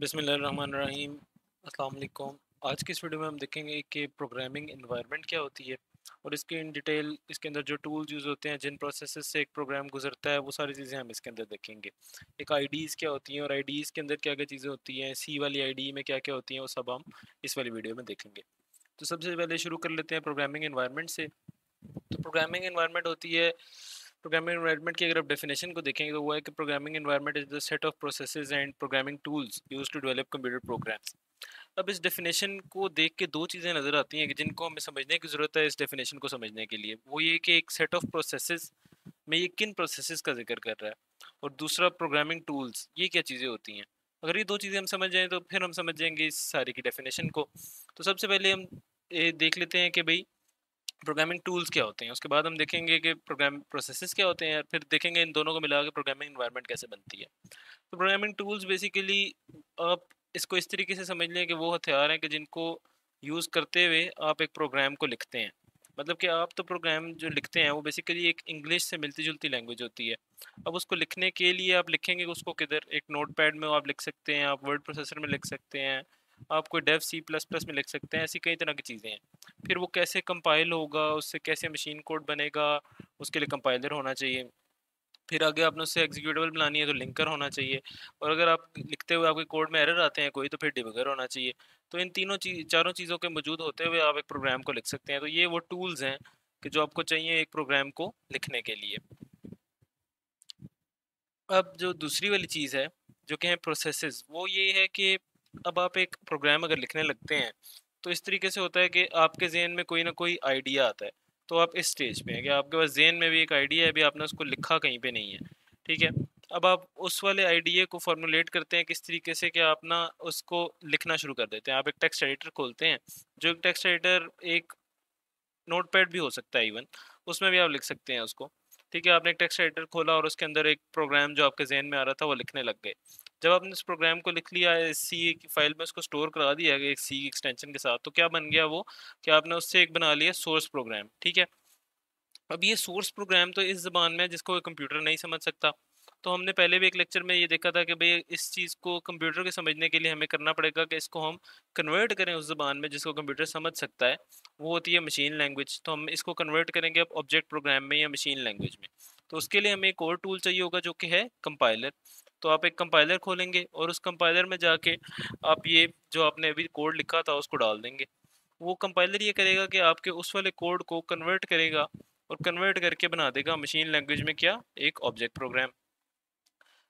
बिस्मिल्लाहिर्रहमानिर्रहीम। अस्सलाम वालेकुम। आज की इस वीडियो में हम देखेंगे कि प्रोग्रामिंग एनवायरनमेंट क्या होती है और इसके इन डिटेल इसके अंदर जो टूल्स यूज़ होते हैं, जिन प्रोसेसेस से एक प्रोग्राम गुजरता है, वो सारी चीज़ें हम इसके अंदर देखेंगे। एक आईडीज़ क्या होती हैं और आईडीज़ के अंदर क्या क्या चीज़ें होती हैं, सी वाली आईडी में क्या क्या होती हैं, वो सब हम इस वाली वीडियो में देखेंगे। तो सबसे पहले शुरू कर लेते हैं प्रोग्रामिंग एनवायरनमेंट से। तो प्रोग्रामिंग एनवायरनमेंट होती है, प्रोग्रामिंग एनवायरनमेंट की अगर आप डेफिनेशन को देखेंगे तो वो है कि programming environment is the set of processes and programming tools used to develop computer programs. अब इस डेफिनेशन को देख के दो चीज़ें नज़र आती हैं कि जिनको हमें समझने की ज़रूरत है इस डेफिनेशन को समझने के लिए। वो ये कि एक सेट ऑफ प्रोसेसेस में ये किन प्रोसेसेस का जिक्र कर रहा है, और दूसरा प्रोग्रामिंग टूल्स, ये क्या चीज़ें होती हैं। अगर ये दो चीज़ें हम समझ जाएं तो फिर हम समझ जाएंगे इस सारी की डेफिनेशन को। तो सबसे पहले हम ये देख लेते हैं कि भाई प्रोग्रामिंग टूल्स क्या होते हैं, उसके बाद हम देखेंगे कि प्रोग्राम प्रोसेसेस क्या होते हैं, फिर देखेंगे इन दोनों को मिला के प्रोग्रामिंग एनवायरनमेंट कैसे बनती है। तो प्रोग्रामिंग टूल्स बेसिकली आप इसको इस तरीके से समझ लें कि वो हथियार हैं कि जिनको यूज़ करते हुए आप एक प्रोग्राम को लिखते हैं। मतलब कि आप तो प्रोग्राम जो लिखते हैं वो बेसिकली एक इंग्लिश से मिलती जुलती लैंग्वेज होती है। अब उसको लिखने के लिए आप लिखेंगे उसको किधर, एक नोट पैड में आप लिख सकते हैं, आप वर्ड प्रोसेसर में लिख सकते हैं, आप कोई डेव सी प्लस प्लस में लिख सकते हैं, ऐसी कई तरह की चीज़ें हैं। फिर वो कैसे कंपाइल होगा, उससे कैसे मशीन कोड बनेगा, उसके लिए कंपाइलर होना चाहिए। फिर आगे आपने उससे एग्जीक्यूटेबल बनानी है तो लिंकर होना चाहिए, और अगर आप लिखते हुए आपके कोड में एरर आते हैं कोई, तो फिर डिबगर होना चाहिए। तो इन तीनों चारों चीज़ों के मौजूद होते हुए आप एक प्रोग्राम को लिख सकते हैं। तो ये वो टूल्स हैं कि जो आपको चाहिए एक प्रोग्राम को लिखने के लिए। अब जो दूसरी वाली चीज़ है जो कि है प्रोसेसेस, वो ये है कि अब आप एक प्रोग्राम अगर लिखने लगते हैं तो इस तरीके से होता है कि आपके जहन में कोई ना कोई आइडिया आता है। तो आप इस स्टेज पे हैं कि आपके पास जहन में भी एक आइडिया है, अभी आपने उसको लिखा कहीं पे नहीं है, ठीक है। अब आप उस वाले आइडिया को फॉर्मुलेट करते हैं किस तरीके से कि आप ना उसको लिखना शुरू कर देते हैं। आप एक टेक्स्ट एडिटर खोलते हैं, जो एक टेक्स्ट एडिटर एक नोटपैड भी हो सकता है इवन, उसमें भी आप लिख सकते हैं उसको। ठीक है, आपने एक टेक्स्ट एडिटर खोला और उसके अंदर एक प्रोग्राम जो आपके जहन में आ रहा था वो लिखने लग गए। जब आपने उस प्रोग्राम को लिख लिया है, सी की फाइल में उसको स्टोर करा दिया है एक सी एक्सटेंशन के साथ, तो क्या बन गया वो कि आपने उससे एक बना लिया सोर्स प्रोग्राम। ठीक है, अब ये सोर्स प्रोग्राम तो इस ज़बान में है जिसको कोई कंप्यूटर नहीं समझ सकता। तो हमने पहले भी एक लेक्चर में ये देखा था कि भाई इस चीज़ को कंप्यूटर के समझने के लिए हमें करना पड़ेगा कि इसको हम कन्वर्ट करें उस ज़बान में जिसको कंप्यूटर समझ सकता है। वो होती है मशीन लैंग्वेज। तो हम इसको कन्वर्ट करेंगे अब ऑब्जेक्ट प्रोग्राम में या मशीन लैंग्वेज में। तो उसके लिए हमें एक और टूल चाहिए होगा जो कि है कंपाइलर। तो आप एक कंपाइलर खोलेंगे और उस कंपाइलर में जाके आप ये जो आपने अभी कोड लिखा था उसको डाल देंगे। वो कंपाइलर ये करेगा कि आपके उस वाले कोड को कन्वर्ट करेगा और कन्वर्ट करके बना देगा मशीन लैंग्वेज में क्या, एक ऑब्जेक्ट प्रोग्राम।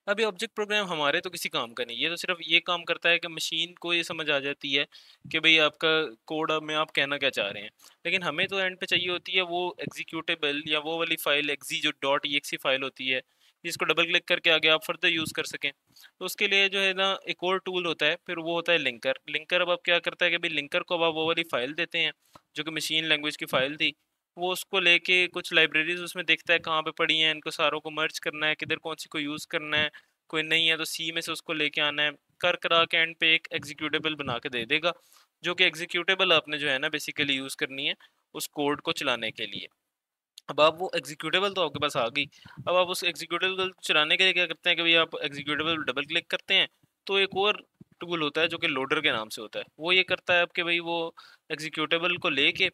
अब ये ऑब्जेक्ट प्रोग्राम हमारे तो किसी काम का नहीं, ये तो सिर्फ ये काम करता है कि मशीन को ये समझ आ जाती है कि भाई आपका कोड में आप कहना क्या चाह रहे हैं। लेकिन हमें तो एंड पे चाहिए होती है वो एग्जीक्यूटेबल या वो वाली फाइल एक्जी जो डॉट ई फाइल होती है, जिसको डबल क्लिक करके आगे आप फर्दर यूज़ कर सकें। तो उसके लिए जो है ना एक और टूल होता है, फिर वो होता है लिंकर। लिंकर अब आप क्या करता है कि भाई लिंकर को अब आप वो वाली फाइल देते हैं जो कि मशीन लैंग्वेज की फाइल थी, वो उसको लेके कुछ लाइब्रेरीज उसमें देखता है कहाँ पे पड़ी हैं, इनको सारों को मर्ज करना है, किधर कौन सी को यूज़ करना है, कोई नहीं है तो सी में से उसको लेके आना है, कर करा के एंड पे एक एग्जीक्यूटेबल बना के दे देगा। जो कि एग्जीक्यूटेबल आपने जो है ना बेसिकली यूज़ करनी है उस कोड को चलाने के लिए। अब आप वो एग्जीक्यूटेबल तो आपके पास आ गई। अब आप उस एग्जीक्यूटेबल को चलाने के लिए क्या करते हैं कि भाई आप एग्जीक्यूटेबल डबल क्लिक करते हैं, तो एक और टूल होता है जो कि लोडर के नाम से होता है। वो ये करता है आपके भाई वो एग्जीक्यूटेबल को लेके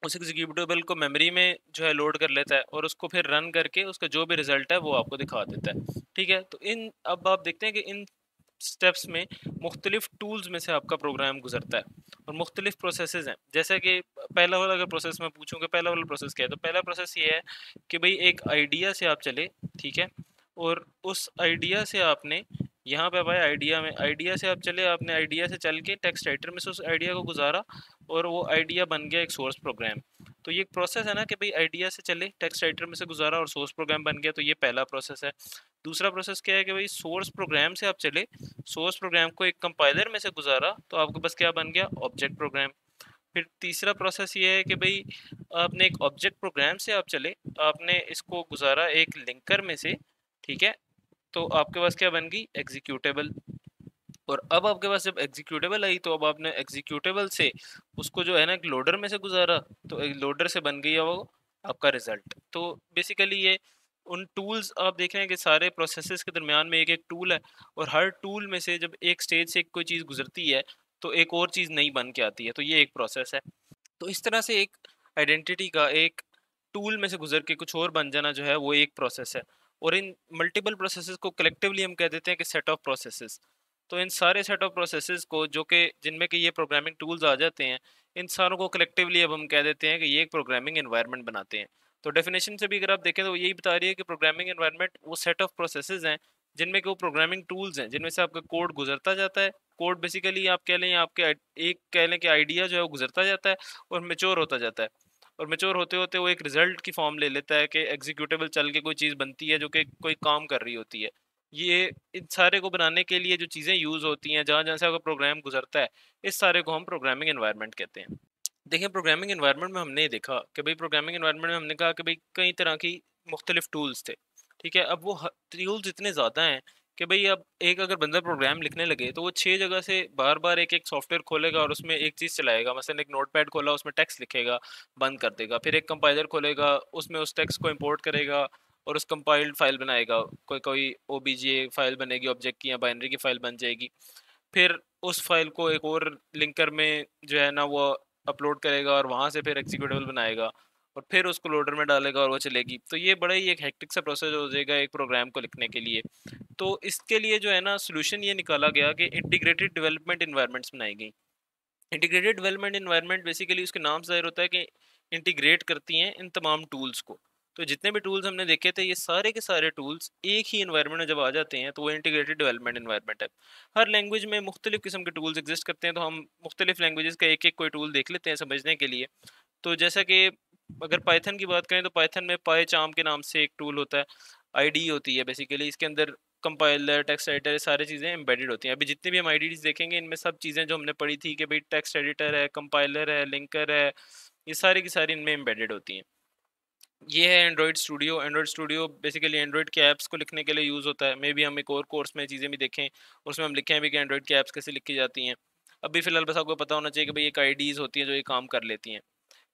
उस एग्जीक्यूटेबल को मेमोरी में जो है लोड कर लेता है और उसको फिर रन करके उसका जो भी रिजल्ट है वो आपको दिखा देता है। ठीक है, तो इन अब आप देखते हैं कि इन स्टेप्स में मुख्तलिफ टूल्स में से आपका प्रोग्राम गुजरता है और मुख्तलिफ प्रोसेसेस हैं। जैसे कि पहला वाला अगर प्रोसेस मैं पूछूं कि पहला वाला प्रोसेस क्या है, तो पहला प्रोसेस ये है कि भाई एक आइडिया से आप चले, ठीक है, और उस आइडिया से आपने यहाँ पे आए आइडिया में, आइडिया से आप चले, आपने आइडिया से चल के टेक्स्ट राइटर में से उस आइडिया को गुजारा और वो आइडिया बन गया एक सोर्स प्रोग्राम। तो ये प्रोसेस है ना कि भाई आइडिया से चले, टेक्स्ट राइटर में से गुजारा और सोर्स प्रोग्राम बन गया, तो ये पहला प्रोसेस है। दूसरा प्रोसेस क्या है कि भाई सोर्स प्रोग्राम से आप चले, सोर्स प्रोग्राम को एक कंपाइलर में से गुजारा, तो आपके पास क्या बन गया, ऑब्जेक्ट प्रोग्राम। फिर तीसरा प्रोसेस ये है कि भाई आपने एक ऑब्जेक्ट प्रोग्राम से आप चले, आपने इसको गुजारा एक लिंकर में से, ठीक है, तो आपके पास क्या बन गई, एग्जीक्यूटेबल। और अब आपके पास जब एग्जीक्यूटेबल आई तो अब आपने एग्जीक्यूटेबल से उसको जो है ना एक लोडर में से गुजारा, तो एक लोडर से बन गई है वो आपका रिजल्ट। तो बेसिकली ये उन टूल्स आप देख रहे हैं कि सारे प्रोसेसेस के दरमियान में एक एक टूल है, और हर टूल में से जब एक स्टेज से कोई चीज़ गुजरती है तो एक और चीज़ नई बन के आती है, तो ये एक प्रोसेस है। तो इस तरह से एक आइडेंटिटी का एक टूल में से गुजर के कुछ और बन जाना जो है वो एक प्रोसेस है। और इन मल्टीपल प्रोसेसेस को कलेक्टिवली हम कह देते हैं कि सेट ऑफ प्रोसेसेस। तो इन सारे सेट ऑफ प्रोसेसेस को जो कि जिनमें कि ये प्रोग्रामिंग टूल्स आ जाते हैं, इन सारों को कलेक्टिवली अब हम कह देते हैं कि ये एक प्रोग्रामिंग एनवायरनमेंट बनाते हैं। तो डेफिनेशन से भी अगर आप देखें तो वो यही बता रही है कि प्रोग्रामिंग एनवायरनमेंट वो सेट ऑफ प्रोसेसेस हैं जिनमें कि वो प्रोग्रामिंग टूल्स हैं जिनमें से आपका कोड गुजरता जाता है। कोड बेसिकली आप कह लें आपके एक कह लें कि आइडिया जो है वो गुजरता जाता है और मेच्योर होता जाता है। और मेच्योर होते होते वो एक रिजल्ट की फॉर्म ले लेता है कि एग्जीक्यूटेबल चल के कोई चीज़ बनती है जो कि कोई काम कर रही होती है। ये इन सारे को बनाने के लिए जो चीज़ें यूज़ होती हैं, जहाँ जहाँ से आपका प्रोग्राम गुजरता है, इस सारे को हम प्रोग्रामिंग एनवायरनमेंट कहते हैं। देखिए, प्रोग्रामिंग एनवायरनमेंट में हमने ये देखा कि भाई प्रोग्रामिंग एनवायरनमेंट में हमने कहा कि भाई कई तरह की मुख्तलिफ टूल्स थे। ठीक है, अब वो टूल्स इतने ज़्यादा हैं कि भाई अब एक अगर बंदा प्रोग्राम लिखने लगे तो वो 6 जगह से बार बार एक एक सॉफ्टवेयर खोलेगा और उसमें एक चीज़ चलाएगा। मसलन एक नोटपैड खोला, उसमें टेक्स्ट लिखेगा, बंद कर देगा। फिर एक कंपाइलर खोलेगा, उसमें उस टेक्स्ट को इंपोर्ट करेगा और उस कंपाइल्ड फाइल बनाएगा। कोई कोई ओबीजे फाइल बनेगी, ऑब्जेक्ट की या बाइनरी की फाइल बन जाएगी। फिर उस फाइल को एक और लिंकर में जो है ना वो अपलोड करेगा और वहाँ से फिर एग्जीक्यूटेबल बनाएगा और फिर उसको लोडर में डालेगा और वो चलेगी। तो ये बड़ा ही एक हेक्टिक सा प्रोसेस हो जाएगा एक प्रोग्राम को लिखने के लिए। तो इसके लिए जो है ना सोल्यूशन ये निकाला गया कि इंटीग्रेटेड डेवलपमेंट इन्वायरमेंट्स बनाई गई। इंटीग्रेटेड डेवलपमेंट इन्वायरमेंट बेसिकली उसके नाम से ज़ाहिर होता है कि इंटीग्रेट करती हैं इन तमाम टूल्स को। तो जितने भी टूल्स हमने देखे थे, ये सारे के सारे टूल्स एक ही इन्वायरमेंट में जब आ जाते हैं तो वो इंटीग्रेटेड डेवलपमेंट इन्वायरमेंट है। हर लैंग्वेज में मुख्तलिफ किस्म के टूल्स एग्जिस्ट करते हैं, तो हम मुख्तलिफ लैंग्वेजेस का एक एक कोई टूल देख लेते हैं समझने के लिए। तो जैसा कि अगर पाइथन की बात करें तो पाइथन में पाईचार्म के नाम से एक टूल होता है। आईडी होती है बेसिकली, इसके अंदर कंपाइलर, टेक्स्ट एडिटर, ये सारी चीज़ें एम्बेडेड होती हैं। अभी जितनी भी हम आईडीज़ देखेंगे इनमें सब चीज़ें जो हमने पढ़ी थी कि भाई टेक्स्ट एडिटर है, कंपाइलर है, लिंकर है, ये सारी की सारी इनमें एम्बेडेड होती हैं। ये है Android studio. Android studio basically Android के ऐप्स को लिखने के लिए यूज़ होता है। मे बी हम एक और कोर्स में चीज़ें भी देखें, उसमें हम लिखें भी कि एंड्रॉइड के ऐप्स कैसे लिखी जाती हैं। अभी फ़िलहाल बस आपको पता होना चाहिए कि भाई एक आईडीज़ होती हैं जो ये काम कर लेती हैं।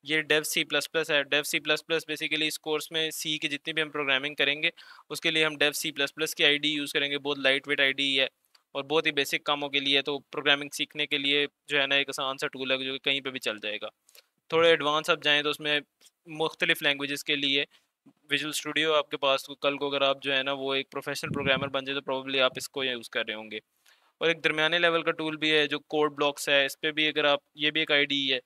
ये डेव सी प्लस प्लस है। Dev C plus plus basically इस कोर्स में सी की जितनी भी हम प्रोग्रामिंग करेंगे उसके लिए हम डेव सी प्लस प्लस की आईडी यूज़ करेंगे। बहुत लाइट वेट आईडी है और बहुत ही बेसिक कामों के लिए, तो प्रोग्रामिंग सीखने के लिए जो है ना एक आसान सा टूल है जो कि कहीं पे भी चल जाएगा। थोड़े एडवांस आप जाएँ तो उसमें मुख्तलिफ लैंग्वेजेस के लिए विजुअल स्टूडियो आपके पास, तो कल को अगर आप जो है ना वो एक प्रोफेशनल प्रोग्रामर बन जाए तो प्रोबेबली आप इसको यूज़ कर रहे होंगे। और एक दरमियाने लेवल का टूल भी है जो कोड ब्लॉक्स है, इस पे भी अगर आप, ये भी एक आईडी है,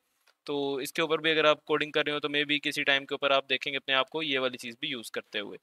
तो इसके ऊपर भी अगर आप कोडिंग कर रहे हो तो मे बी किसी टाइम के ऊपर आप देखेंगे अपने आप को ये वाली चीज़ भी यूज़ करते हुए।